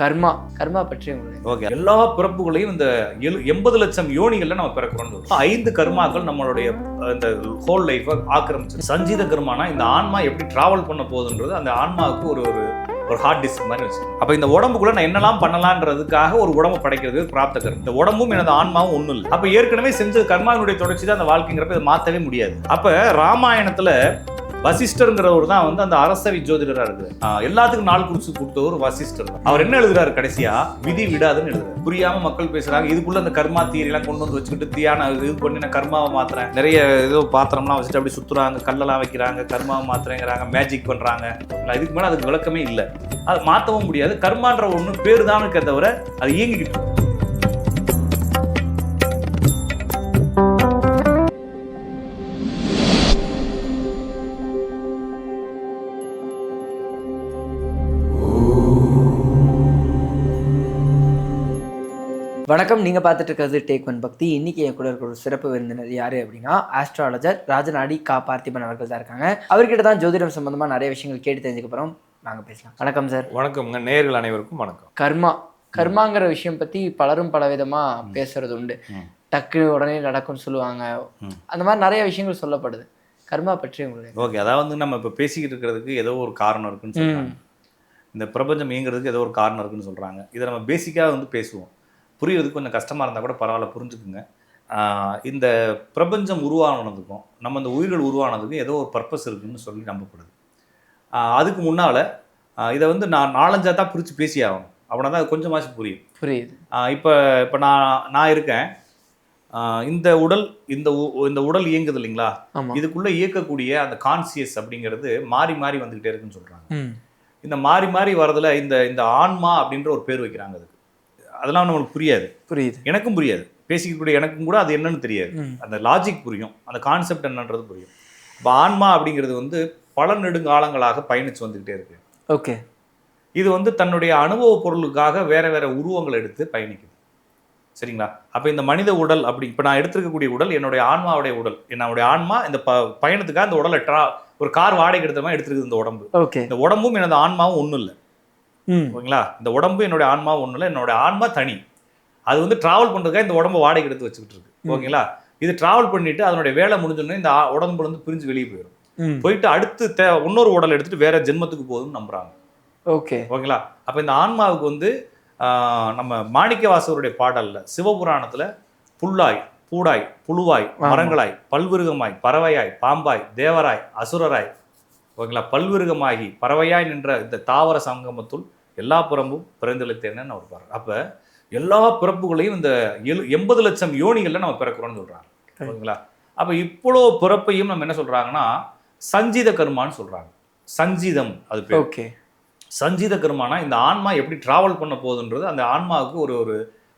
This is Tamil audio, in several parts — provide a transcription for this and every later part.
கர்மா கர்மா பற்றி உங்களுக்கு ஓகே, எல்லா பிறப்புகளையும் இந்த 80 லட்சம் யோனிகள்ல நம்ம பிறக்கிறோம். 5 கர்மாக்கள் நம்மளுடைய இந்த ஹோல் லைஃபை ஆக்கிரமிச்சு. சஞ்சீத கர்மானா இந்த ஆன்மா எப்படி டிராவல் பண்ண போகுதுன்றது அந்த ஆன்மாவுக்கு ஒரு ஒரு ஹார்ட் டிஸ்க் மாதிரி வச்சு. அப்ப இந்த உடம்புக்குள்ள நான் என்னெல்லாம் பண்ணலான்றதுக்காக ஒரு உடம்பு படைக்கிறது பிராப்த கர்மம். இந்த உடம்பும் எனது ஆன்மாவும் ஒண்ணும் இல்லை. அப்ப ஏற்கனவே செஞ்ச கர்மாவினுடைய தொடர்ச்சி தான் அந்த வாழ்க்கைங்கிறப்ப இதை மாற்றவே முடியாது. அப்ப ராமாயணத்துல வசிஷ்டருங்கிறவர் தான் வந்து அந்த அரசவை ஜோதிடரா இருக்குது. எல்லாத்துக்கும் நாள் குறிச்சு கொடுத்தவர் வசிஷ்டர் தான். அவர் என்ன எழுதுறாரு கடைசியா, விதி விடாதுன்னு எழுதுறாரு. புரியாம மக்கள் பேசுறாங்க, இதுக்குள்ள அந்த கர்மா தீரி எல்லாம் கொண்டு வந்து வச்சுக்கிட்டு தியான இது பண்ணி நான் கர்மாவை மாத்துறேன், நிறைய ஏதோ பாத்திரம்லாம் வச்சுட்டு அப்படி சுத்துறாங்க, கல்லெல்லாம் வைக்கிறாங்க, கர்மாவை மாத்துறேங்கிறாங்க, மேஜிக் பண்றாங்க. இதுக்கு மேல அதுக்கு விளக்கமே இல்லை. அது மாற்றவும் முடியாது. கர்மான்ற ஒண்ணு பேரு தான் இருக்கே தவிர அது இயங்கிக்கிட்டு. வணக்கம், நீங்கள் பார்த்துட்டு இருக்கிறது டேக் ஒன் பக்தி. இன்றைக்கி என் கூட இருக்கிற ஒரு சிறப்பு விருந்தினர் யார் அப்படின்னா ஆஸ்ட்ராலஜர் ராஜநாடி கா பார்த்திபன் அவர்கள் தான் இருக்காங்க. அவர்கிட்ட தான் ஜோதிடம் சம்பந்தமாக நிறைய விஷயங்கள் கேட்டு தெரிஞ்சுக்க போகிறோம். நாங்கள் பேசலாம். வணக்கம் சார். வணக்கம்ங்க. நேயர்கள் அனைவருக்கும் வணக்கம். கர்மாங்கிற விஷயம் பற்றி பலரும் பல விதமாக பேசுறது உண்டு. டக்கு உடனே நடக்கும்னு சொல்லுவாங்க. அந்த மாதிரி நிறைய விஷயங்கள் சொல்லப்படுது. கர்மா பற்றி உங்களுக்கு? ஓகே, அதாவது நம்ம இப்போ பேசிக்கிட்டு இருக்கிறதுக்கு ஏதோ ஒரு காரணம் இருக்குன்னு சொல்கிறாங்க. இந்த பிரபஞ்சம் இயங்குறதுக்கு ஏதோ ஒரு காரணம் இருக்குன்னு சொல்கிறாங்க. இதை நம்ம பேசிக்காக வந்து பேசுவோம். புரியுறதுக்கு கொஞ்சம் கஷ்டமாக இருந்தால் கூட பரவாயில்ல, புரிஞ்சுக்குங்க. இந்த பிரபஞ்சம் உருவானதுக்கும் நம்ம இந்த உயிர்கள் உருவானதுக்கும் ஏதோ ஒரு பர்பஸ் இருக்குதுன்னு சொல்லி நம்பப்படுது. அதுக்கு முன்னால் இதை வந்து நான் 4-5 தான் பிரித்து பேசி ஆகணும். அப்படின்னா தான் கொஞ்சமாச்சு புரியுது. இப்போ நான் இருக்கேன். இந்த உடல் இந்த உடல் இயங்குது இல்லைங்களா, இதுக்குள்ளே இயக்கக்கூடிய அந்த கான்சியஸ் அப்படிங்கிறது மாறி மாறி வந்துக்கிட்டே இருக்குன்னு சொல்கிறாங்க. இந்த மாறி மாறி வரதுல இந்த ஆன்மா அப்படின்ற ஒரு பேர் வைக்கிறாங்க. அதுக்கு அதெல்லாம் நம்மளுக்கு புரியுது, எனக்கும் புரியாது. பேசிக்கக்கூடிய எனக்கும் கூட அது என்னன்னு தெரியாது. அந்த லாஜிக் புரியும், அந்த கான்செப்ட் என்னன்றது புரியும். இப்போ ஆன்மா அப்படிங்கிறது வந்து பல நெடுங்காலங்களாக பயணிச்சு வந்துக்கிட்டே இருக்கு. ஓகே, இது வந்து தன்னுடைய அனுபவ பொருளுக்காக வேற வேற உருவங்கள் எடுத்து பயணிக்குது. சரிங்களா? அப்போ இந்த மனித உடல் அப்படி இப்போ நான் எடுத்துருக்கக்கூடிய உடல் என்னுடைய ஆன்மாவுடைய உடல். என்னுடைய ஆன்மா இந்த பயணத்துக்காக இந்த உடலை ஒரு கார் வாடகை எடுத்த மாதிரி எடுத்துருக்குது இந்த உடம்பு. ஓகே, இந்த உடம்பும் எனது ஆன்மாவும் ஒன்றும் இல்லை. ஓகேங்களா? இந்த உடம்பு என்னுடைய ஆன்மா ஒன்றும் இல்லை. என்னோட ஆன்மா தனி. அது வந்து டிராவல் பண்ணுறதுக்காக இந்த உடம்பை வாடகை எடுத்து வச்சுக்கிட்டு இருக்கு. ஓகேங்களா? இது டிராவல் பண்ணிட்டு அதனுடைய வேலை முடிஞ்சோடனே இந்த உடம்புல இருந்து பிரிஞ்சு வெளியே போயிடும். போயிட்டு அடுத்து இன்னொரு உடல் எடுத்துட்டு வேற ஜென்மத்துக்கு போகுதுன்னு நம்புறாங்க. ஓகேங்களா? அப்போ இந்த ஆன்மாவுக்கு வந்து நம்ம மாணிக்கவாசகருடைய பாடல்ல சிவபுராணத்துல புல்லாய் பூடாய் புழுவாய் மரங்களாய் பல்விருகமாய் பறவையாய் பாம்பாய் தேவராய் அசுரராய், ஓகேங்களா, பல்விருகமாகி பறவையாய் நின்ற இந்த தாவர சங்கமத்துள் எல்லா புறம்பும் பிறந்தளித்தேன்னு அவர் பாரு. அப்போ எல்லா பிறப்புகளையும் இந்த 80 லட்சம் யோனிகளில் நம்ம பிறக்கிறோம்னு சொல்கிறாங்க. ஓகேங்களா? அப்போ இவ்வளோ பிறப்பையும் நம்ம என்ன சொல்கிறாங்கன்னா சஞ்சீத கர்மான்னு சொல்கிறாங்க. சஞ்சீதம் அது பேர். ஓகே, சஞ்சீத கர்மானா இந்த ஆன்மா எப்படி டிராவல் பண்ண போகுதுன்றது அந்த ஆன்மாவுக்கு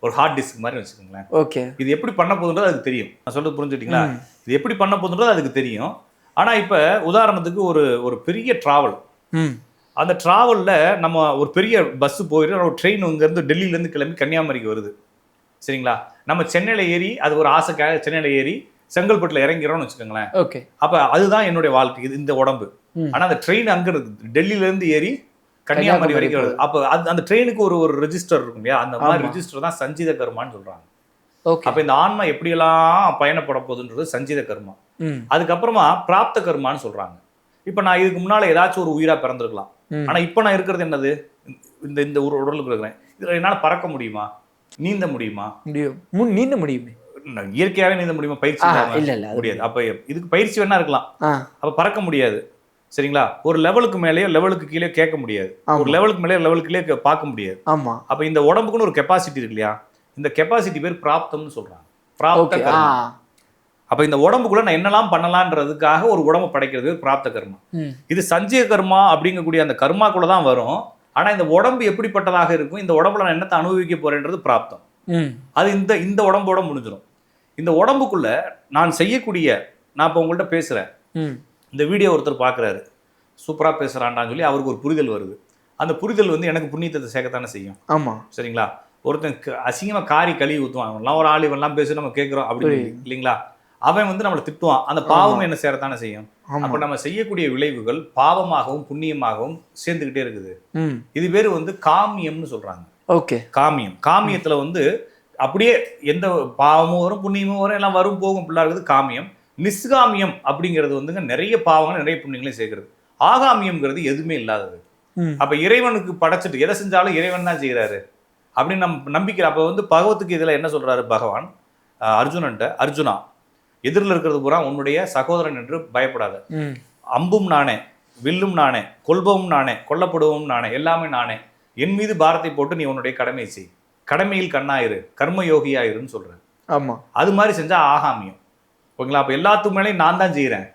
ஒரு ஹார்ட் டிஸ்க் மாதிரி வச்சுக்கோங்களேன். ஓகே, இது எப்படி பண்ண போகுதுன்றது அதுக்கு தெரியும். நான் சொல்றது புரிஞ்சுக்கிட்டீங்களா? இது எப்படி பண்ண போகுதுன்றது அதுக்கு தெரியும். ஆனால் இப்போ உதாரணத்துக்கு ஒரு பெரிய ட்ராவல், அந்த ட்ராவலில் நம்ம ஒரு பெரிய பஸ்ஸு போயிட்டு ஒரு ட்ரெயின் இங்கேருந்து டெல்லியிலேருந்து கிளம்பி கன்னியாகுமரிக்கு வருது. சரிங்களா? நம்ம சென்னையில் ஏறி அது ஒரு ஆசைக்காக சென்னையில் ஏறி செங்கல்பட்டில் இறங்கிறோம்னு வச்சுக்கோங்களேன். ஓகே, அப்போ அதுதான் என்னுடைய வாழ்க்கை, இது இந்த உடம்பு. ஆனால் அந்த ட்ரெயின் அங்கே இருக்குது, டெல்லியிலேருந்து ஏறி கன்னியாகுமரி வரைக்கும் வருது. அப்போ அந்த ட்ரெயினுக்கு ஒரு ரெஜிஸ்டர் இருக்கும் இல்லையா, அந்த மாதிரி ரெஜிஸ்டர் தான் சஞ்சீத கர்மான்னு சொல்கிறாங்க. அப்போ இந்த ஆன்மா எப்படியெல்லாம் பயணப்பட போகுதுன்றது சஞ்சீத கர்மா. அதுக்கப்புறமா பிராப்த கர்மான்னு சொல்றாங்க. இப்போ நான் இதுக்கு முன்னால ஏதாச்சும் ஒரு உயிரா பிறந்திருக்கலாம். ஆனா இப்போ நான் இருக்கிறது என்னது, இந்த ஒரு உடலுக்கு இருக்கிறேன். இதுல என்னால பறக்க முடியுமா, நீந்த முடியுமா? நீந்த முடியுமே. இயற்கையாவே நீந்த முடியுமா? பயிற்சி முடியாது. அப்ப இதுக்கு பயிற்சி வேணா இருக்கலாம், அப்ப பறக்க முடியாது. சரிங்களா? ஒரு லெவலுக்கு மேலேயோ லெவலுக்கு கீழே கேட்க முடியாது, ஒரு லெவலுக்கு மேலே லெவலுக்கு கீழே பார்க்க முடியாது. அப்ப இந்த உடம்புக்குன்னு ஒரு கெப்பாசிட்டி இருக்கு இல்லையா, இந்த கெப்பாசிட்டி பேர் பிராப்தம்னு சொல்றாங்க. பிராப்த கர்மா. அப்ப இந்த உடம்புக்குள்ள நான் என்னெல்லாம் பண்ணலான்றதுக்காக ஒரு உடம்பு படைக்கிறது பிராப்த கர்மா. இது சஞ்சீத கர்மா அப்படிங்கக்கூடிய அந்த கர்மாக்குள்ள தான் வரும். ஆனா இந்த உடம்பு எப்படிப்பட்டதாக இருக்கும், இந்த உடம்புல நான் என்னத்தை அனுபவிக்க போறேன்றது பிராப்தம். அது இந்த உடம்போட முடிஞ்சிடும். இந்த உடம்புக்குள்ள நான் செய்யக்கூடிய, நான் இப்போ உங்கள்கிட்ட பேசுறேன், இந்த வீடியோ ஒருத்தர் பார்க்குறாரு, சூப்பராக பேசுகிறான்டான்னு சொல்லி அவருக்கு ஒரு புரிதல் வருது. அந்த புரிதல் வந்து எனக்கு புண்ணியத்தை சேர்க்கத்தானே செய்யும். ஆமாம், சரிங்களா? ஒருத்தன் அசிங்கமாக காரி கழுவி ஊற்றுவான், அவன்லாம் ஒரு ஆள், இவன்லாம் பேசி நம்ம கேட்குறோம் அப்படி இல்லைங்களா? அவன் வந்து நம்மளை திட்டுவான். அந்த பாவம் என்ன சேரத்தானே செய்யும். அப்ப நம்ம செய்யக்கூடிய விளைவுகள் பாவமாகவும் புண்ணியமாகவும் சேர்ந்துகிட்டே இருக்குது. இது பேர் வந்து காமியம்னு சொல்றாங்க. ஓகே, காமியத்துல வந்து அப்படியே எந்த பாவமும் வரும் புண்ணியமும் வரும் எல்லாம் வரும் போகும் பிள்ளை இருக்குது காமியம். நிஷ்காமியம் அப்படிங்கிறது வந்துங்க நிறைய பாவங்கள் நிறைய புண்ணியங்களையும் சேர்க்கிறது. ஆகாமியம்ங்கிறது எதுவுமே இல்லாதது. அப்ப இறைவனுக்கு படைச்சிட்டு எதை செஞ்சாலும் இறைவன் தான் செய்யறாரு அப்படின்னு நம்ம நம்பிக்கை. அப்ப வந்து பகவத்துக்கு இதுல என்ன சொல்றாரு பகவான் அர்ஜுனன்ட்ட, அர்ஜுனா எதிரில் இருக்கிறது பூரா உன்னுடைய சகோதரன் என்று பயப்படாத. அம்பும் நானே, வில்லும் நானே, கொல்பவும் நானே, கொல்லப்படுவோம் நானே, எல்லாமே நானே. என் மீது பாரத்தை போட்டு நீ உன்னுடைய கடமையை செய். கடமையில் கண்ணாயிரு, கர்ம யோகியாயிருன்னு சொல்றேன். ஆமா, அது மாதிரி செஞ்சா ஆகாமியம். ஓகேங்களா? அப்ப எல்லாத்துக்கு மேலேயும் நான் தான் செய்யறேன்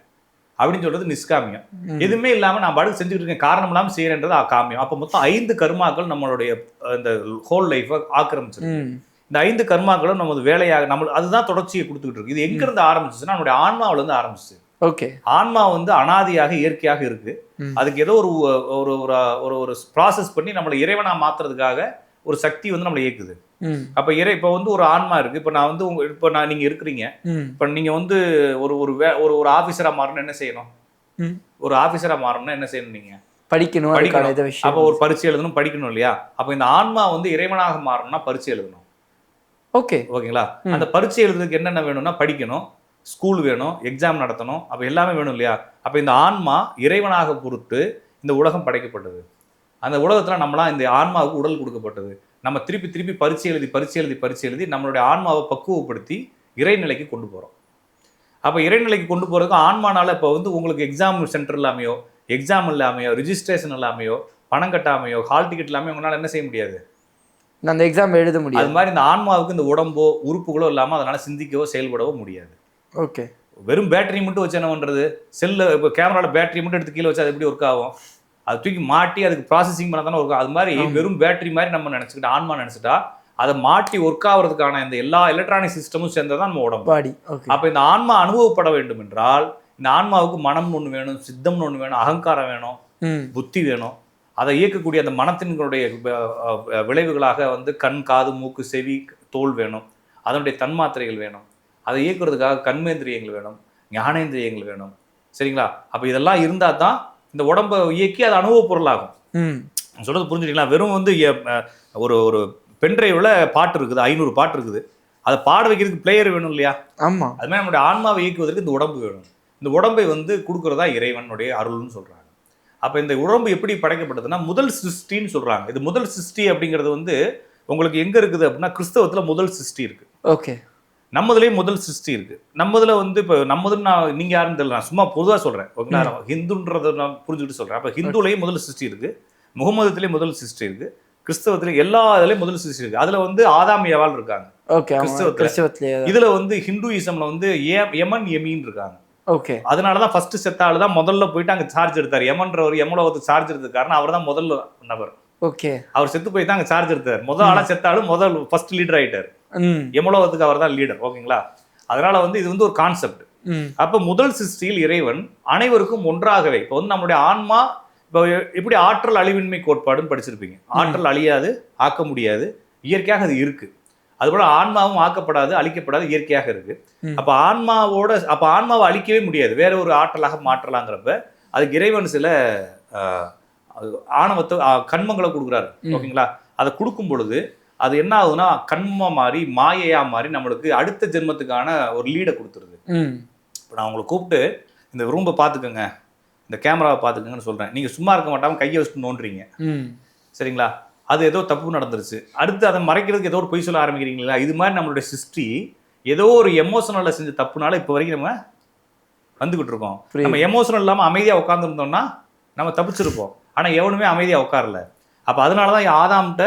அப்படின்னு சொல்றது நிஷ்காமியம். எதுவுமே இல்லாம நான் பாட்டுக்கு செஞ்சுட்டு இருக்கேன் காரணம் இல்லாம செய்யறேன்றது காமியம். அப்ப மொத்தம் 5 கர்மாக்கள் நம்மளுடைய இந்த ஹோல் லைஃபை ஆக்கிரமிச்சிருக்கு. இந்த 5 கர்மாக்களும் நமது வேலையாக நம்ம அதுதான் தொடர்ச்சியை கொடுத்துக்கிட்டு இருக்கு. இது எங்க இருந்து ஆரம்பிச்சுன்னா நம்மளுடைய ஆன்மாவில இருந்து ஆரம்பிச்சு. ஓகே, ஆன்மா வந்து அனாதியாக இயற்கையாக இருக்கு. அதுக்கு ஏதோ ஒரு ஒரு ஒரு ப்ராசஸ் பண்ணி நம்மளை இறைவனா மாத்துறதுக்காக ஒரு சக்தி வந்து நம்மளை இயக்குது. அப்ப இப்ப வந்து ஒரு ஆன்மா இருக்கு. இப்ப நான் வந்து இப்ப நீங்க இருக்கிறீங்க. இப்ப நீங்க வந்து ஒரு ஆபீசரா மாறணும் என்ன செய்யணும்? ஒரு ஆபீசரா மாறணும்னா என்ன செய்யணும்? நீங்க படிக்கணும். அப்ப ஒரு பரீட்சை எழுதணும், படிக்கணும் இல்லையா? அப்ப இந்த ஆன்மா வந்து இறைவனாக மாறணும்னா பரீட்சை எழுதணும். ஓகேங்களா? அந்த பரீட்சை எழுதுறதுக்கு என்னென்ன வேணும்னா படிக்கணும், ஸ்கூல் வேணும், எக்ஸாம் நடத்தணும். அப்ப எல்லாமே வேணும் இல்லையா? அப்ப இந்த ஆன்மா இறைவனாக பொறுத்து இந்த உலகம் படைக்கப்பட்டது. அந்த உலகத்துல நம்மளாம் இந்த ஆன்மாவுக்கு உடல் கொடுக்கப்பட்டது. நம்ம திருப்பி திருப்பி பரீட்சை எழுதி நம்மளுடைய ஆன்மாவை பக்குவப்படுத்தி இறைநிலைக்கு கொண்டு போறோம். அப்ப இறைநிலைக்கு கொண்டு போறதுக்கு ஆன்மானால இப்ப வந்து உங்களுக்கு எக்ஸாம் சென்டர் இல்லாமையோ, எக்ஸாம் இல்லாமையோ, ரிஜிஸ்ட்ரேஷன் இல்லாமையோ, பணம் கட்டாமையோ, ஹால் டிக்கெட் இல்லாம உங்களால என்ன செய்ய முடியாது? அந்த எக்ஸாம் எழுத முடியாது. அது மாதிரி இந்த ஆன்மாவுக்கு இந்த உடம்போ உறுப்புகளோ இல்லாம அதனால சிந்திக்கவோ செயல்படவோ முடியாது. ஓகே, வெறும் பேட்டரி மட்டும் வச்சு என்ன பண்றது? செல்ல இப்போ கேமரால பேட்டரி மட்டும் எடுத்து கீழே வச்சு அது எப்படி ஒர்க் ஆகும்? அது தூக்கி மாட்டி அதுக்கு ப்ராசஸிங் பண்ண தானே ஒர்க். அது மாதிரி வெறும் பேட்டரி மாதிரி நம்ம நினைச்சுக்கிட்டு ஆன்மா நினைச்சிட்டா அதை மாட்டி ஒர்க் ஆகுறதுக்கான இந்த எல்லா எலக்ட்ரானிக் சிஸ்டமும் சேர்ந்ததான் நம்ம உடம்பு. அப்ப இந்த ஆன்மா அனுபவப்பட வேண்டும் என்றால் இந்த ஆன்மாவுக்கு மனம்னு ஒண்ணு வேணும், சித்தம்னு ஒண்ணு வேணும், அகங்காரம் வேணும், புத்தி வேணும். அதை இயக்கக்கூடிய அந்த மனத்தினுடைய விளைவுகளாக வந்து கண், காது, மூக்கு, செவி, தோல் வேணும். அதனுடைய தன்மாத்திரைகள் வேணும். அதை இயக்குறதுக்காக கண்மேந்திரியங்கள் வேணும், ஞானேந்திரியங்கள் வேணும். சரிங்களா? அப்ப இதெல்லாம் இருந்தா தான் இந்த உடம்பை இயக்கி அது அனுபவ பொருளாகும். சொல்றது புரிஞ்சுட்டீங்களா? வெறும் வந்து ஒரு பென்ட்ரைவ்ல பாட்டு இருக்குது, 500 பாட்டு இருக்குது. அதை பாட வைக்கிறதுக்கு பிளேயர் வேணும் இல்லையா? ஆமா. அது மாதிரி நம்மளுடைய ஆன்மாவை இயக்குவதற்கு இந்த உடம்பு வேணும். இந்த உடம்பை வந்து கொடுக்கறதா இறைவனுடைய அருள்னு சொல்றாங்க. அப்ப இந்த உடம்பு எப்படி படைக்கப்பட்டதுன்னா முதல் சிருஷ்டின்னு சொல்றாங்க. இது முதல் சிருஷ்டி அப்படிங்கிறது வந்து உங்களுக்கு எங்க இருக்குது அப்படின்னா கிறிஸ்தவத்துல முதல் சிருஷ்டி இருக்கு. ஓகே, நம்மதுலயும் முதல் சிருஷ்டி இருக்கு. நம்மதுல வந்து இப்போ நம்மதுன்னு நான் நீங்க யாருன்னு தெரியல, நான் சும்மா பொதுவா சொல்றேன். ஓகேங்களா? ஹிந்துன்றதை நான் புரிஞ்சுக்கிட்டு சொல்றேன். அப்ப ஹிந்துலையும் முதல் சிருஷ்டி இருக்கு, முகமதத்திலயும் முதல் சிருஷ்டி இருக்கு, கிறிஸ்தவத்திலயும் எல்லா இதுலயும் முதல் சிருஷ்டி இருக்கு. அதுல வந்து ஆதாம் ஏவாள் இருக்காங்க கிறிஸ்தவத்துல. இதுல வந்து ஹிந்துயிசம்ல வந்து யமன் யமீன் இருக்காங்க. ஓகே, அதனாலதான் ஃபர்ஸ்ட் செத்த ஆளு தான் முதல்ல போயிட்டு அங்க சார்ஜ் எடுத்தாரு. யமன்றவர் யமலோகத்துக்கு சார்ஜ் எடுத்தது காரணம் அவர் தான் முதல் நபர். ஓகே, அவர் செத்து போய் தான் அங்க சார்ஜ் எடுத்தார். முதல் ஆளா செத்தாலும் முதல் ஃபர்ஸ்ட் லீடர் ஆயிட்டார். யமலோகத்துக்கு அவர் தான் லீடர். ஓகேங்களா? அதனால வந்து இது வந்து ஒரு கான்செப்ட். அப்ப முதல் சிருஷ்டியில் இறைவன் அனைவருக்கும் ஒன்றாகவே இப்போ வந்து நம்மளுடைய ஆன்மா இப்போ எப்படி ஆற்றல் அழிவின்மை கோட்பாடுன்னு படிச்சிருப்பீங்க. ஆற்றல் அழியாது, ஆக்க முடியாது, இயற்கையாக அது இருக்கு. அதுபோல ஆன்மாவும் ஆக்கப்படாது, அழிக்கப்படாது, இயற்கையாக இருக்கு. அப்ப ஆன்மாவை அழிக்கவே முடியாது, வேற ஒரு ஆற்றலாக மாற்றலாங்கிறப்ப அதுக்கு இறைவன் சில ஆணவத்தை கண்மங்களை கொடுக்குறாரு. ஓகேங்களா? அதை கொடுக்கும் பொழுது அது என்ன ஆகுதுன்னா கண்மமா மாறி மாயையா மாறி நம்மளுக்கு அடுத்த ஜென்மத்துக்கான ஒரு லீடை கொடுத்துருது. இப்போ நான் உங்களை கூப்பிட்டு இந்த ரூம்பை பார்த்துக்கோங்க, இந்த கேமராவை பார்த்துக்கோங்கன்னு சொல்றேன். நீங்க சும்மா இருக்க மாட்டாம கையை வச்சுட்டு நோண்டுறீங்க. சரிங்களா? அது ஏதோ தப்பு நடந்துருச்சு, அடுத்து அதை மறைக்கிறதுக்கு ஏதோ ஒரு பொய் சொல்ல ஆரம்பிக்கிறீங்களா? இது மாதிரி நம்மளுடைய சிஸ்ட்ரி ஏதோ ஒரு எமோஷனல்ல செஞ்ச தப்புனால இப்போ வரைக்கும் நம்ம வந்துகிட்டு இருக்கோம். நம்ம எமோஷனல் இல்லாமல் அமைதியாக உட்காந்துருந்தோம்னா நம்ம தப்பிச்சிருப்போம். ஆனால் எவனுமே அமைதியாக உட்காரல. அப்போ அதனால தான் ஆதாம்கிட்ட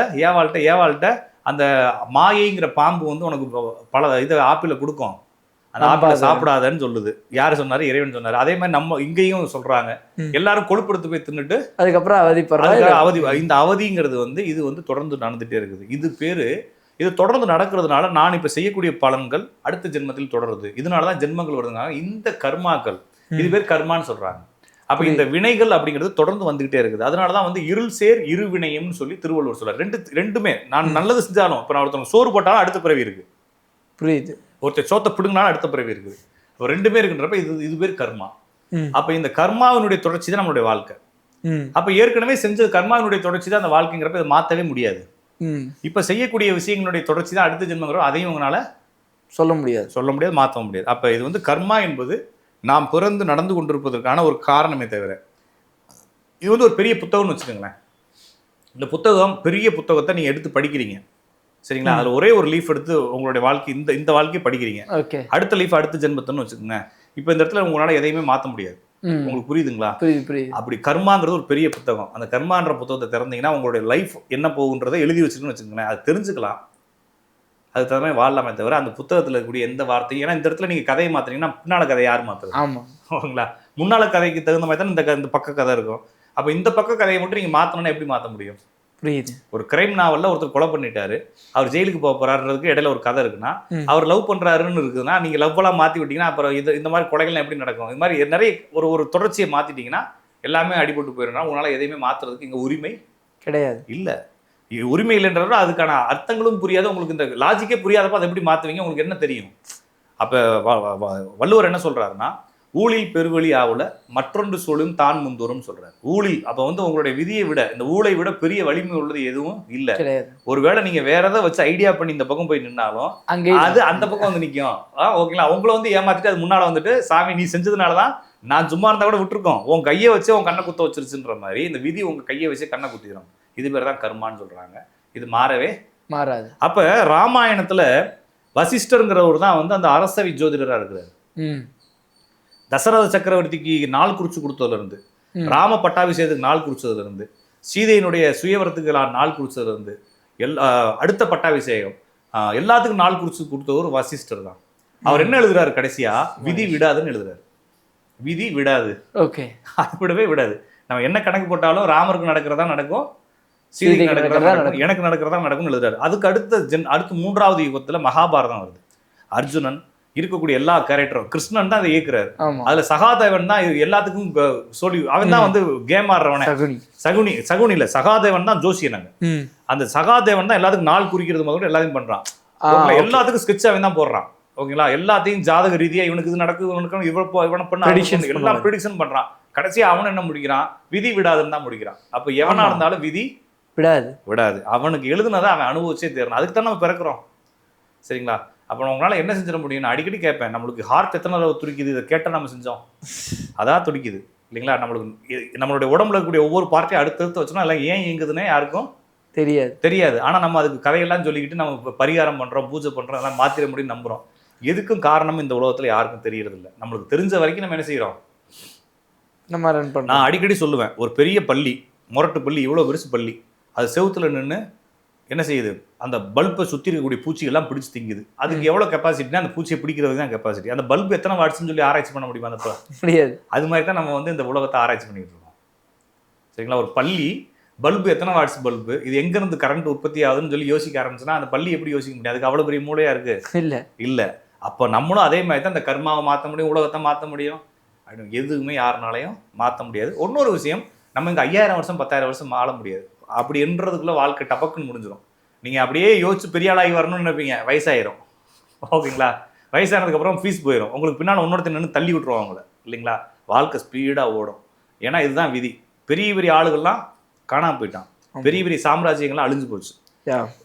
ஏவாள்கிட்ட அந்த மாயைங்கிற பாம்பு வந்து உனக்கு பல இது ஆப்பிளில் கொடுக்கும், அந்த ஆப்பிள சாப்பிடாதன்னு சொல்லுது. யாரு சொன்னாரு? இறைவன் சொன்னாரு. அதே மாதிரி நம்ம இங்கேயும் சொல்றாங்க, எல்லாரும் கொழுப்படுத்து போய் தின்னுட்டு அதுக்கப்புறம் அவதி. இந்த அவதிங்கிறது வந்து இது வந்து தொடர்ந்து நடந்துட்டே இருக்குது. இது தொடர்ந்து நடக்கிறதுனால நான் இப்ப செய்யக்கூடிய பலன்கள் அடுத்த ஜென்மத்தில் தொடருது. இதனாலதான் ஜென்மங்கள் வருதுனால இந்த கர்மாக்கள், இது பேர் கர்மான்னு சொல்றாங்க. அப்ப இந்த வினைகள் அப்படிங்கிறது தொடர்ந்து வந்துகிட்டே இருக்குது. அதனாலதான் வந்து இருள் சேர் இரு வினையம்னு சொல்லி திருவள்ளுவர் சொல்றாரு. ரெண்டுமே நான் நல்லது செஞ்சாலும் இப்ப நான் ஒருத்தவங்க சோறு போட்டாலும் அடுத்த பிறவி இருக்கு. புரியுது? ஒருத்தர் சோத்தை பிடுங்கினாலும் அடுத்த பிறவி இருக்குது. ரெண்டுமே இருக்குன்றப்ப இது பேர் கர்மா. அப்ப இந்த கர்மாவினுடைய தொடர்ச்சி தான் நம்மளுடைய வாழ்க்கை. அப்ப ஏற்கனவே செஞ்ச கர்மாவினுடைய தொடர்ச்சி தான் அந்த வாழ்க்கைங்கிறப்ப இதை மாற்றவே முடியாது. இப்ப செய்யக்கூடிய விஷயங்களுடைய தொடர்ச்சி தான் அடுத்த ஜென்மங்கிறோம், அதையும் உங்களால சொல்ல முடியாது, மாற்ற முடியாது. அப்ப இது வந்து கர்மா என்பது நாம் பிறந்து நடந்து கொண்டிருப்பதற்கான ஒரு காரணமே தவிர, இது வந்து ஒரு பெரிய புத்தகம்னு வச்சுக்கோங்களேன். இந்த புத்தகம் பெரிய புத்தகத்தை நீங்க எடுத்து படிக்கிறீங்க சரிங்களா, அதுல ஒரே ஒரு லீஃப் எடுத்து உங்களுடைய வாழ்க்கை இந்த வாழ்க்கையை படிக்கிறீங்க. அடுத்த லீஃப் அடுத்த ஜென்மத்துன்னு வச்சுக்கோங்க. இப்ப இந்த இடத்துல உங்களால எதையுமே மாற்ற முடியாது. உங்களுக்கு புரியுதுங்களா? அப்படி கர்மாங்கிறது ஒரு பெரிய புத்தகம். அந்த கர்மான்ற புத்தகத்தை திறந்தீங்கன்னா உங்களுடைய லைஃப் என்ன போகுன்றதை எழுதி வச்சுக்கணும்னு வச்சுக்கோங்களேன். அது தெரிஞ்சுக்கலாம், அது தவிர மாதிரி வாழலாமே தவிர அந்த புத்தகத்தில் இருக்கக்கூடிய எந்த வார்த்தையும். ஏன்னா இந்த இடத்துல நீங்கள் கதையை மாற்றுறீங்கன்னா பின்னால கதை யார் மாற்றுறது? ஆமாம், ஓகேங்களா? முன்னால கதைக்கு தகுந்த மாதிரி தான் இந்த பக்க கதை இருக்கும். அப்போ இந்த பக்க கதையை மட்டும் நீங்கள் மாற்றணும்னா எப்படி மாற்ற முடியும்? புரியுது. ஒரு கிரைம் நாவலில் ஒருத்தர் கொலை பண்ணிட்டாரு, அவர் ஜெயிலுக்கு போக போறாருன்றதுக்கு இடையில ஒரு கதை இருக்குன்னா, அவர் லவ் பண்றாருன்னு இருக்குதுன்னா நீங்கள் லவ்வெல்லாம் மாற்றி விட்டீங்கன்னா அப்புறம் இந்த மாதிரி கொலைகள்லாம் எப்படி நடக்கும்? இது மாதிரி நிறைய ஒரு தொடர்ச்சியை மாற்றிட்டீங்கன்னா எல்லாமே அடிபட்டு போயிடும்னா உங்களால் எதையுமே மாற்றுறதுக்கு இங்கே உரிமை கிடையாது. இல்லை, உரிமை இல்லைன்றத அதுக்கான அர்த்தங்களும் புரியாது, உங்களுக்கு இந்த லாஜிக்கே புரியாதப்ப அதை எப்படி மாற்றுவீங்க? உங்களுக்கு என்ன தெரியும்? அப்போ வள்ளுவர் என்ன சொல்றாருன்னா, ஊழில் பெருவழி ஆவுல மற்றொன்று சொல்லும் தான் முந்தோறும் சொல்றாரு. ஊழில் அப்போ வந்து உங்களுடைய விதியை விட இந்த ஊழை விட பெரிய வலிமை உள்ளது எதுவும் இல்லை. ஒருவேளை நீங்க வேற ஏதாவது வச்சு ஐடியா பண்ணி இந்த பக்கம் போய் நின்னாலும் அது அந்த பக்கம் வந்து நிற்கும். ஓகேங்களா? உங்களை வந்து ஏமாத்திட்டு அது முன்னால வந்துட்டு சாமி நீ செஞ்சதுனாலதான் நான் சும்மா இருந்தா கூட விட்டுருக்கோம், உன் கையை வச்சு உன் கண்ணை குத்த வச்சிருச்சுன்ற மாதிரி இந்த விதி உங்க கையை வச்சு கண்ணை குத்திடும். இது பேர் தான் கர்மான்னு சொல்றாங்க. இது மாறவே மாறாது. அப்ப ராமாயணத்துல வசிஷ்டருங்கிறவர் தான் வந்து அந்த அரசவை ஜோதிடரா இருக்கிறாரு. தசரத சக்கரவர்த்திக்கு நாள் குறிச்சு கொடுத்ததுல இருந்து, ராம பட்டாபிஷேகத்துக்கு நாள் குறிச்சதுல இருந்து, சீதையினுடைய சுயவரத்துக்கு நாள் குறிச்சதுல இருந்து, அடுத்த பட்டாபிஷேகம் எல்லாத்துக்கும் நாள் குறிச்சு கொடுத்தவர் வசிஷ்டர் தான். அவர் என்ன எழுதுறாரு கடைசியா? விதி விடாதுன்னு எழுதுறாரு. விதி விடாது, ஓகே, அது விடவே விடாது. நம்ம என்ன கணக்கு போட்டாலும் ராமருக்கு நடக்கிறதா நடக்கும், சீதைக்கு நடக்கிறதா நடக்கும், எனக்கு நடக்கிறதா நடக்கும்னு எழுதுறாரு. அதுக்கு அடுத்த மூன்றாவது யுகத்துல மகாபாரதம் வருது. அர்ஜுனன் இருக்கக்கூடிய எல்லா கேரக்டரும், கிருஷ்ணன் தான் அதை இயக்குறாரு. அதுல சகாதேவன் தான் எல்லாத்துக்கும் சொல்லி, அவன் தான் வந்து கேம் ஆடுறவனே. சகுனி இல்ல, சகாதேவன் தான் ஜோசியனாங்க. அந்த சகாதேவன் தான் எல்லாத்துக்கும் நாள் குறிக்கிறது முதல்ல எல்லாத்தையும் பண்றான். எல்லாத்துக்கும் ஸ்கெட்ச் அவன் தான் போடுறான். ஓகேங்களா? எல்லாத்தையும் ஜாதக ரீதியா இவனுக்கு இது நடக்குது, இவனுக்கு இவனை பண்ண எல்லாம் ப்ரெடிக்ஷன் பண்றான். கடைசியா அவன் என்ன முடிக்கிறான்? விதி விடாதுன்னு தான் முடிக்கிறான். அப்ப எவனா இருந்தாலும் விதி விடாது. அவனுக்கு எழுதுனதை அவன் அனுபவிச்சே தேரணும். அதுக்கு தான் நம்ம பிறக்கிறோம் சரிங்களா? அப்போ உங்களால் என்ன செஞ்சிட முடியும்? நான் அடிக்கடி கேட்பேன், நம்மளுக்கு ஹார்ட் எத்தனை தடவை துடிக்குது? இதை கேட்டால் நம்ம செஞ்சோம், அதான் துடிக்குது இல்லைங்களா? நம்மளுடைய உடம்புல இருக்கக்கூடிய ஒவ்வொரு பார்ட்டையும் அடுத்தடுத்து வச்சோம்னா எல்லாம் ஏன் இயங்குதுன்னே யாருக்கும் தெரியாது. ஆனால் நம்ம அதுக்கு கதையெல்லாம் சொல்லிக்கிட்டு நம்ம பரிகாரம் பண்ணுறோம், பூஜை பண்ணுறோம், எல்லாம் மாற்றிட முடியும் நம்புகிறோம். எதுக்கும் காரணம் இந்த உலகத்தில் யாருக்கும் தெரியறதில்லை. நம்மளுக்கு தெரிஞ்ச வரைக்கும் நம்ம என்ன செய்கிறோம்? நான் அடிக்கடி சொல்லுவேன், ஒரு பெரிய பள்ளி, முரட்டு பள்ளி, இவ்வளோ பெருசு பள்ளி, அது செவுத்துல நின்று என்ன செய்யுது? அந்த பல்பை சுற்றி இருக்கக்கூடிய பூச்சிகள்லாம் பிடிச்சி திங்குது. அதுக்கு எவ்வளோ கெப்பாசிட்டினா அந்த பூச்சியை பிடிக்கிறது தான் கெப்பாசிட்டி. அந்த பல்பு எத்தனை வாட்ஸ்ன்னு சொல்லி ஆராய்ச்சி பண்ண முடியுமா? அந்த முடியாது. அது மாதிரி தான் நம்ம வந்து இந்த உலகத்தை ஆராய்ச்சி பண்ணிட்டு இருக்கோம் சரிங்களா? ஒரு பள்ளி பல்பு எத்தனை வாட்ஸ் பல்பு, இது எங்கேருந்து கரண்ட் உற்பத்தி ஆகுதுன்னு சொல்லி யோசிக்க ஆரம்பிச்சுன்னா அந்த பள்ளி எப்படி யோசிக்க முடியும்? அதுக்கு அவ்வளோ பெரிய மூளையா இருக்கு? இல்லை. அப்போ நம்மளும் அதே மாதிரி தான் இந்த கர்மாவை மாற்ற முடியும், உலகத்தை மாற்ற முடியும். அப்படின்னு எதுவுமே யாருனாலையும் மாற்ற முடியாது. இன்னொரு விஷயம், நம்ம இங்கே 5000 வருஷம் 10,000 வருஷம் ஆள முடியாது. அப்படி என்றதுக்குள்ள வாழ்க்கை டபக்குன்னு முடிஞ்சிடும். நீங்கள் அப்படியே யோசிச்சு பெரிய ஆளாகி வரணும்னு நினைப்பீங்க, வயசாயிரும். ஓகேங்களா? வயசானதுக்கப்புறம் ஃபீஸ் போயிடும். உங்களுக்கு பின்னால் இன்னொருத்தர் நின்று தள்ளி விட்டுருவாங்கள இல்லைங்களா? வாழ்க்கை ஸ்பீடாக ஓடும். ஏன்னா இதுதான் விதி. பெரிய பெரிய ஆளுகள்லாம் காணாமல் போயிட்டான், பெரிய பெரிய சாம்ராஜ்யங்கள்லாம் அழிஞ்சு போச்சு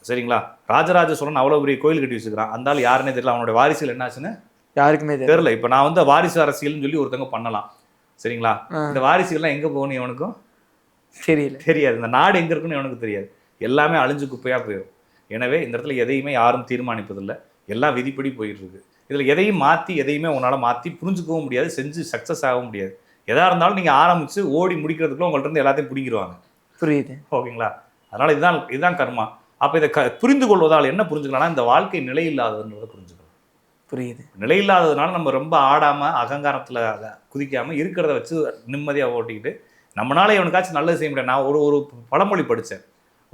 சரிங்களா? ராஜராஜ சோழன் அவ்வளோ பெரிய கோயில் கட்டி வச்சுக்கிறான், அந்த ஆள் யாருன்னே தெரியல. அவனோட வாரிசுகள் என்னாச்சுன்னு யாருக்குமே தெரியல. இப்போ நான் வந்து வாரிசு அரசியல்னு சொல்லி ஒருத்தவங்க பண்ணலாம் சரிங்களா? இந்த வாரிசுகள்லாம் எங்கே போகணும் இவனுக்கும் தெரியாது. இந்த நாடு எங்கே இருக்குன்னு இவனுக்கு தெரியாது. எல்லாமே அழிஞ்சு குப்பையாக போயிடும். எனவே இந்த இடத்துல எதையுமே யாரும் தீர்மானிப்பதில்லை, எல்லாம் விதிப்படி போயிட்டு இருக்கு. இதில் எதையும் மாற்றி எதையுமே உன்னால் மாற்றி புரிஞ்சுக்கவும் முடியாது, செஞ்சு சக்ஸஸ் ஆகவும் முடியாது. எதாக இருந்தாலும் நீங்கள் ஆரம்பித்து ஓடி முடிக்கிறதுக்குள்ள உங்கள்கிட்ட இருந்து எல்லாத்தையும் பிடிங்கிடுவாங்க. புரியுது, ஓகேங்களா? அதனால் இதுதான் கர்மா. அப்போ இதை புரிந்து கொள்வதால் என்ன புரிஞ்சுக்கலாம்னா, இந்த வாழ்க்கை நிலையில்லாததுன்றதை புரிஞ்சுக்கலாம். புரியுது. நிலையில்லாததுனால நம்ம ரொம்ப ஆடாமல் அகங்காரத்தில் அதை குதிக்காமல் இருக்கிறத வச்சு நிம்மதியாக ஓட்டிக்கிட்டு நம்மளால இவனுக்காச்சும் நல்லது செய்ய முடியாது. நான் ஒரு பழமொழி படித்தேன்,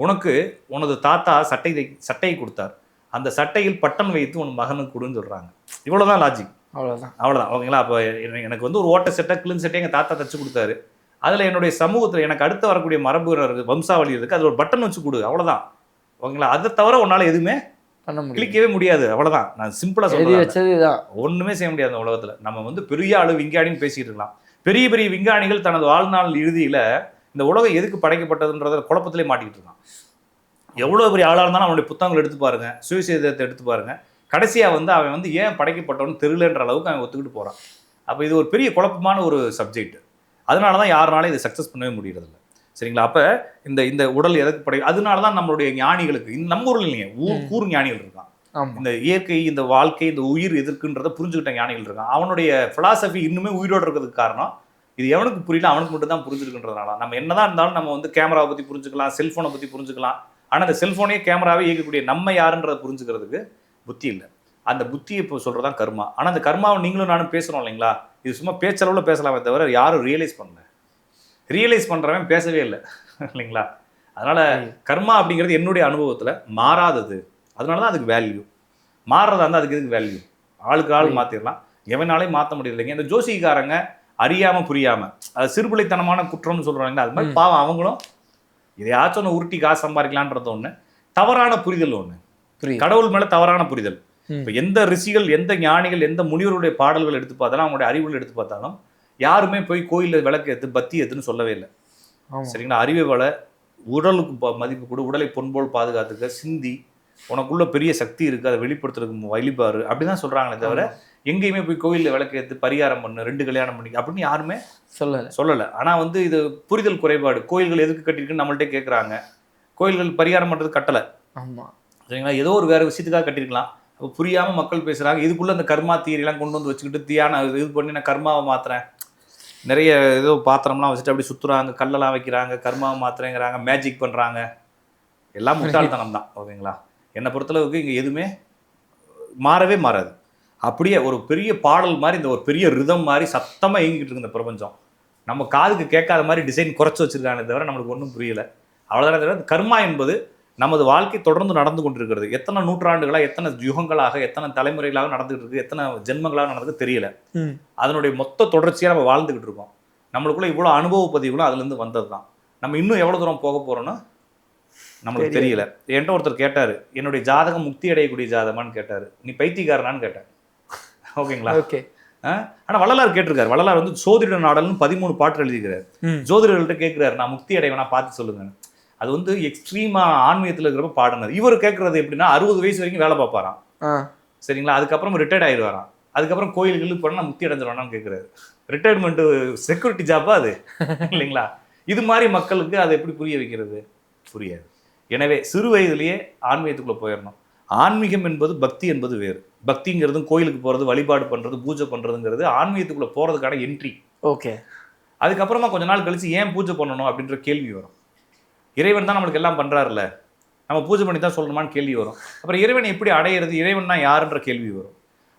உனக்கு உனது தாத்தா சட்டையை கொடுத்தார், அந்த சட்டையில் பட்டன் வைத்து உன் மகனுக்கு கொடுன்னு சொல்கிறாங்க. இவ்வளோதான் லாஜிக். அவ்வளோதான் ஓகேங்களா? அப்போ எனக்கு வந்து ஒரு ஓட்ட சட்டை கிளீன் சட்டையை எங்கள் தாத்தா தச்சு கொடுத்தாரு, அதில் என்னுடைய சமூகத்தில் எனக்கு அடுத்து வரக்கூடிய மரபுனர் வம்சாவளி இருக்குது, அதில் ஒரு பட்டன் வச்சு கொடு, அவ்வளோதான். ஓகேங்களா? அதை தவிர உன்னால் எதுவுமே பண்ண முடியும். கிளிக்கவே முடியாது. அவ்வளவுதான். நான் சிம்பிளா எழுதி சொல்றேன். வச்சது இதான். ஒண்ணுமே செய்ய முடியாது இந்த உலகத்துல. நம்ம வந்து பெரிய ஆளு விஞ்ஞானின்னு பேசிட்டு இருக்கலாம். பெரிய பெரிய விஞ்ஞானிகள் தனது வாழ்நாள் இறுதியில இந்த உலகம் எதுக்கு படைக்கப்பட்டதுன்றத குழப்பத்திலே மாட்டிக்கிட்டு இருக்கான். எவ்வளவு பெரிய ஆளா இருந்தாலும் அவனுடைய புத்தகங்கள் எடுத்து பாருங்க, சுயசரிதத்தை எடுத்து பாருங்க. கடைசியா வந்து அவன் வந்து ஏன் படைக்கப்பட்டவன்னு தெரியலன்ற அளவுக்கு அவன் ஒத்துக்கிட்டு போறான். அப்ப இது ஒரு பெரிய குழப்பமான ஒரு சப்ஜெக்ட். அதனாலதான் யாருனாலும் இதை சக்சஸ் பண்ணவே முடியறதில்ல. சரிங்களா? அப்ப இந்த இந்த உடல் எதற்கு படை, அதனாலதான் நம்மளுடைய ஞானிகளுக்கு நம்ம ஊர்ல இல்லைங்க, கூறு ஞானிகள் இருக்கான். இந்த இயற்கை, இந்த வாழ்க்கை, இந்த உயிர் எதற்குன்றதை புரிஞ்சுக்கிட்ட ஞானிகள் இருக்கான். அவனுடைய பிலாசபி இன்னுமே உயிரோடு இருக்கிறதுக்கு காரணம் இது எவனுக்கு புரியல, அவனுக்கு மட்டும் தான் புரிஞ்சிருக்குன்றதுனால. நம்ம என்னதான் இருந்தாலும் நம்ம வந்து கேமராவை பத்தி புரிஞ்சுக்கலாம், செல்போனை பத்தி புரிஞ்சுக்கலாம். ஆனா அந்த செல்போனையே கேமராவே இயக்கக்கூடிய நம்ம யாருன்றதை புரிஞ்சுக்கிறதுக்கு புத்தி இல்லை. அந்த புத்தியை இப்போ சொல்றதான் கர்மா. ஆனா அந்த கர்மாவை நீங்களும் நானும் பேசுறோம் இல்லைங்களா? இது சும்மா பேச்சளவுல பேசலாமே தவிர யாரும் ரியலைஸ் பண்ணல. ரியலைஸ் பண்றவன் பேசவே இல்லை இல்லைங்களா? அதனால கர்மா அப்படிங்கிறது என்னுடைய அனுபவத்துல மாறாதது. அதனாலதான் அதுக்கு வேல்யூ. மாறுறதா இருந்தால் அதுக்கு எதுக்கு வேல்யூ? ஆளுக்கு ஆள் மாத்திரலாம், எவனாலையும் மாற்ற முடியலைங்க. இந்த ஜோசிக்காரங்க அறியாம புரியாம அது சிறுபிள்ளைத்தனமான குற்றம்னு சொல்றாங்க. அது மாதிரி பாவம் அவங்களும் இதையாச்சும் ஒன்று உருட்டி காசு சம்பாதிக்கலான்றது ஒண்ணு, தவறான புரிதல் ஒண்ணு, கடவுள் மேல தவறான புரிதல். இப்போ எந்த ரிஷிகள், எந்த ஞானிகள், எந்த முனிவருடைய பாடல்கள் எடுத்து பார்த்தாலும், அவங்களுடைய அறிவுகள் எடுத்து பார்த்தாலும் யாருமே போய் கோயிலில் விளக்கு ஏற்று பத்தி ஏற்றுன்னு சொல்லவே இல்லை. சரிங்களா? அறிவை வள, உடலுக்கு மதிப்பு கொடு, உடலை பொன்போல் பாதுகாத்துக்க, சிந்தி, உனக்குள்ள பெரிய சக்தி இருக்கு, அதை வெளிப்படுத்துறதுக்கு வழிபாரு அப்படிதான் சொல்றாங்களே தவிர எங்கேயுமே போய் கோயிலில் விளக்கு ஏற்று பரிகாரம் பண்ணு, 2 கல்யாணம் பண்ணி அப்படின்னு யாருமே சொல்லலை. ஆனா வந்து இது புரிதல் குறைபாடு. கோயில்கள் எதுக்கு கட்டிருக்குன்னு நம்மள்ட்டே கேட்குறாங்க. கோயில்கள் பரிகாரம் பண்றது கட்டலை. சரிங்களா? ஏதோ ஒரு வேற விஷயத்துக்காக கட்டிருக்கலாம். அப்போ புரியாம மக்கள் பேசுறாங்க. இதுக்குள்ள அந்த கர்மா தீரியெல்லாம் கொண்டு வந்து வச்சுக்கிட்டு தியான இது பண்ணி நான் கர்மாவை மாத்துறேன், நிறைய ஏதோ பாத்திரம்லாம் வச்சுட்டு அப்படி சுத்துறாங்க, கல்லெல்லாம் வைக்கிறாங்க, கர்மாவை மாத்துறேங்கிறாங்க, மேஜிக் பண்றாங்க. எல்லாம் முட்டாள்தனம் தான். ஓகேங்களா? என்னை பொறுத்தளவுக்கு இங்கே எதுவுமே மாறவே மாறாது. அப்படியே ஒரு பெரிய பாடல் மாதிரி, இந்த ஒரு பெரிய ரிதம் மாதிரி சத்தமாக இயங்கிக்கிட்டு இருக்கு இந்த பிரபஞ்சம். நம்ம காதுக்கு கேட்காத மாதிரி டிசைன் குறைச்சி வச்சிருக்கானே தவிர நம்மளுக்கு ஒன்றும் புரியலை. அவ்வளோதான் தவிர கர்மா என்பது நமது வாழ்க்கை தொடர்ந்து நடந்து கொண்டிருக்கிறது. எத்தனை நூற்றாண்டுகளாக, எத்தனை யுகங்களாக, எத்தனை தலைமுறைகளாக நடந்துகிட்டு இருக்கு, எத்தனை ஜென்மங்களாக நடந்தது தெரியல. அதனுடைய மொத்த தொடர்ச்சியாக நம்ம வாழ்ந்துகிட்டு இருக்கோம். நம்மளுக்குள்ள இவ்வளோ அனுபவ பதிவுகளும் அதுலேருந்து வந்தது தான். நம்ம இன்னும் எவ்வளோ தூரம் போக போகிறோன்னா நம்மளுக்கு தெரியல. என்கிட்ட ஒருத்தர் கேட்டார், என்னுடைய ஜாதகம் முக்தி அடையக்கூடிய ஜாதகமானு கேட்டார். நீ பைத்தியக்காரனான்னு கேட்டேன். ஓகேங்களா? ஓகே. ஆனால் வள்ளலார் கேட்டிருக்காரு. வள்ளலார் வந்து சோதிட நாடல்னு 13 பாட்டு எழுதிக்கிறார். ஜோதிடர்கள்ட்ட கேட்குறாரு, நான் முக்தி அடைவேனா பார்த்து சொல்லுங்கன்னு. அது வந்து எக்ஸ்ட்ரீமா ஆன்மீகத்தில் இருக்கிறப்ப பாடினது. இவர் கேட்கறது எப்படின்னா 60 வயசு வரைக்கும் வேலை பார்ப்பாராம். சரிங்களா? அதுக்கப்புறம் ரிட்டையர்ட் ஆயிடுவாராம். அதுக்கப்புறம் கோயில்களுக்கு போனால் முக்தி அடைஞ்சிருவானான்னு கேட்குறாரு. ரிட்டையர்மெண்ட் செக்யூரிட்டி ஜாப்பா அது இல்லைங்களா? இது மாதிரி மக்களுக்கு அதை எப்படி புரிய வைக்கிறது? புரியாது. எனவே சிறு வயதிலேயே ஆன்மீகத்துக்குள்ள போயிடணும். ஆன்மீகம் என்பது பக்தி என்பது வேறு. பக்திங்கிறதும் கோயிலுக்கு போகிறது, வழிபாடு பண்ணுறது, பூஜை பண்ணுறதுங்கிறது ஆன்மீகத்துக்குள்ள போகிறதுக்கான என்ட்ரி. ஓகே. அதுக்கப்புறமா கொஞ்ச நாள் கழிச்சு ஏன் பூஜை பண்ணணும் அப்படின்ற கேள்வி வரும். இறைவன் தான் நம்மளுக்கு எல்லாம் பண்ணுறாருல்ல, நம்ம பூஜை பண்ணி தான் சொல்லணுமான்னு கேள்வி வரும். அப்புறம் இறைவனை எப்படி அடையிறது, இறைவன் தான் யாருன்ற கேள்வி வரும்.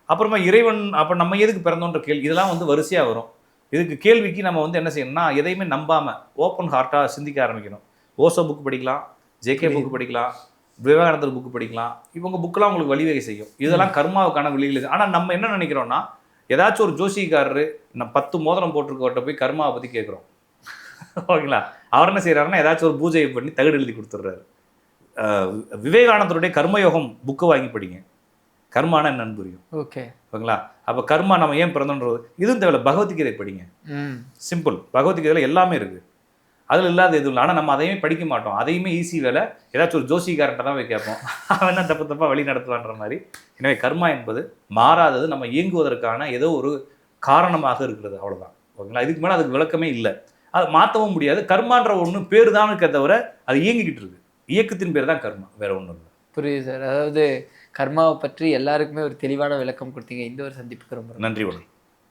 அப்புறமா இறைவன் அப்போ நம்ம எதுக்கு பிறந்தோன்ற கேள்வி, இதெல்லாம் வந்து வரிசையாக வரும். இதுக்கு கேள்விக்கு நம்ம வந்து என்ன செய்யணும்னா, எதையுமே நம்பாமல் ஓப்பன் ஹார்ட்டாக சிந்திக்க ஆரம்பிக்கணும். ஓசோ புக் படிக்கலாம், ஜேகே புக் படிக்கலாம், விவேகானந்தர் புக்கு படிக்கலாம். இவங்க புக்கெலாம் உங்களுக்கு வழிவகை செய்யும். இதெல்லாம் கர்மாவுக்கான வழிகள். ஆனால் நம்ம என்ன நினைக்கிறோன்னா, ஏதாச்சும் ஒரு ஜோசிக்காரரு நான் 10 மோதிரம் போட்டிருக்கவர்கிட்ட போய் கர்மாவை பற்றி கேட்குறோம். ஓகேங்களா? அவர் என்ன செய்கிறாருன்னா, ஏதாச்சும் ஒரு பூஜையை பண்ணி தகடு எழுதி கொடுத்துட்றாரு. விவேகானந்தருடைய கர்மயோகம் புக்கை வாங்கி படிங்க. கர்மானா என்னன்னு புரியும். ஓகே. ஓகேங்களா? அப்போ கர்மா நம்ம ஏன் பிறந்தோன்றது இதுவும் தேவையில்ல. பகவத்கீதை படிங்க. சிம்பிள். பகவத்கீதையில் எல்லாமே இருக்குது. அதில் இல்லாத எதுவும் இல்லை. ஆனால் நம்ம அதையுமே படிக்க மாட்டோம். அதையுமே ஈஸி வேலை. ஏதாச்சும் ஒரு ஜோசிக்காரன்ட்ட தான் போய் கேட்போம். அவன் தான் தப்பாக வழி நடத்துவான்ற மாதிரி. எனவே கர்மா என்பது மாறாதது, நம்ம இயங்குவதற்கான ஏதோ ஒரு காரணமாக இருக்கிறது. அவ்வளோதான். ஓகேங்களா? இதுக்கு மேலே அதுக்கு விளக்கமே இல்லை. அதை மாற்றவும் முடியாது. கர்மான்ற ஒன்று பேர் தானுக்கே தவிர அது இயங்கிக்கிட்டு இருக்கு. இயக்கத்தின் பேர் தான் கர்மா, வேற ஒன்றும் இல்லை. புரியுது சார். அதாவது கர்மாவை பற்றி எல்லாருக்குமே ஒரு தெளிவான விளக்கம் கொடுத்தீங்க. இந்த ஒரு சந்திப்புக்கு ரொம்ப நன்றி. வணக்கம்.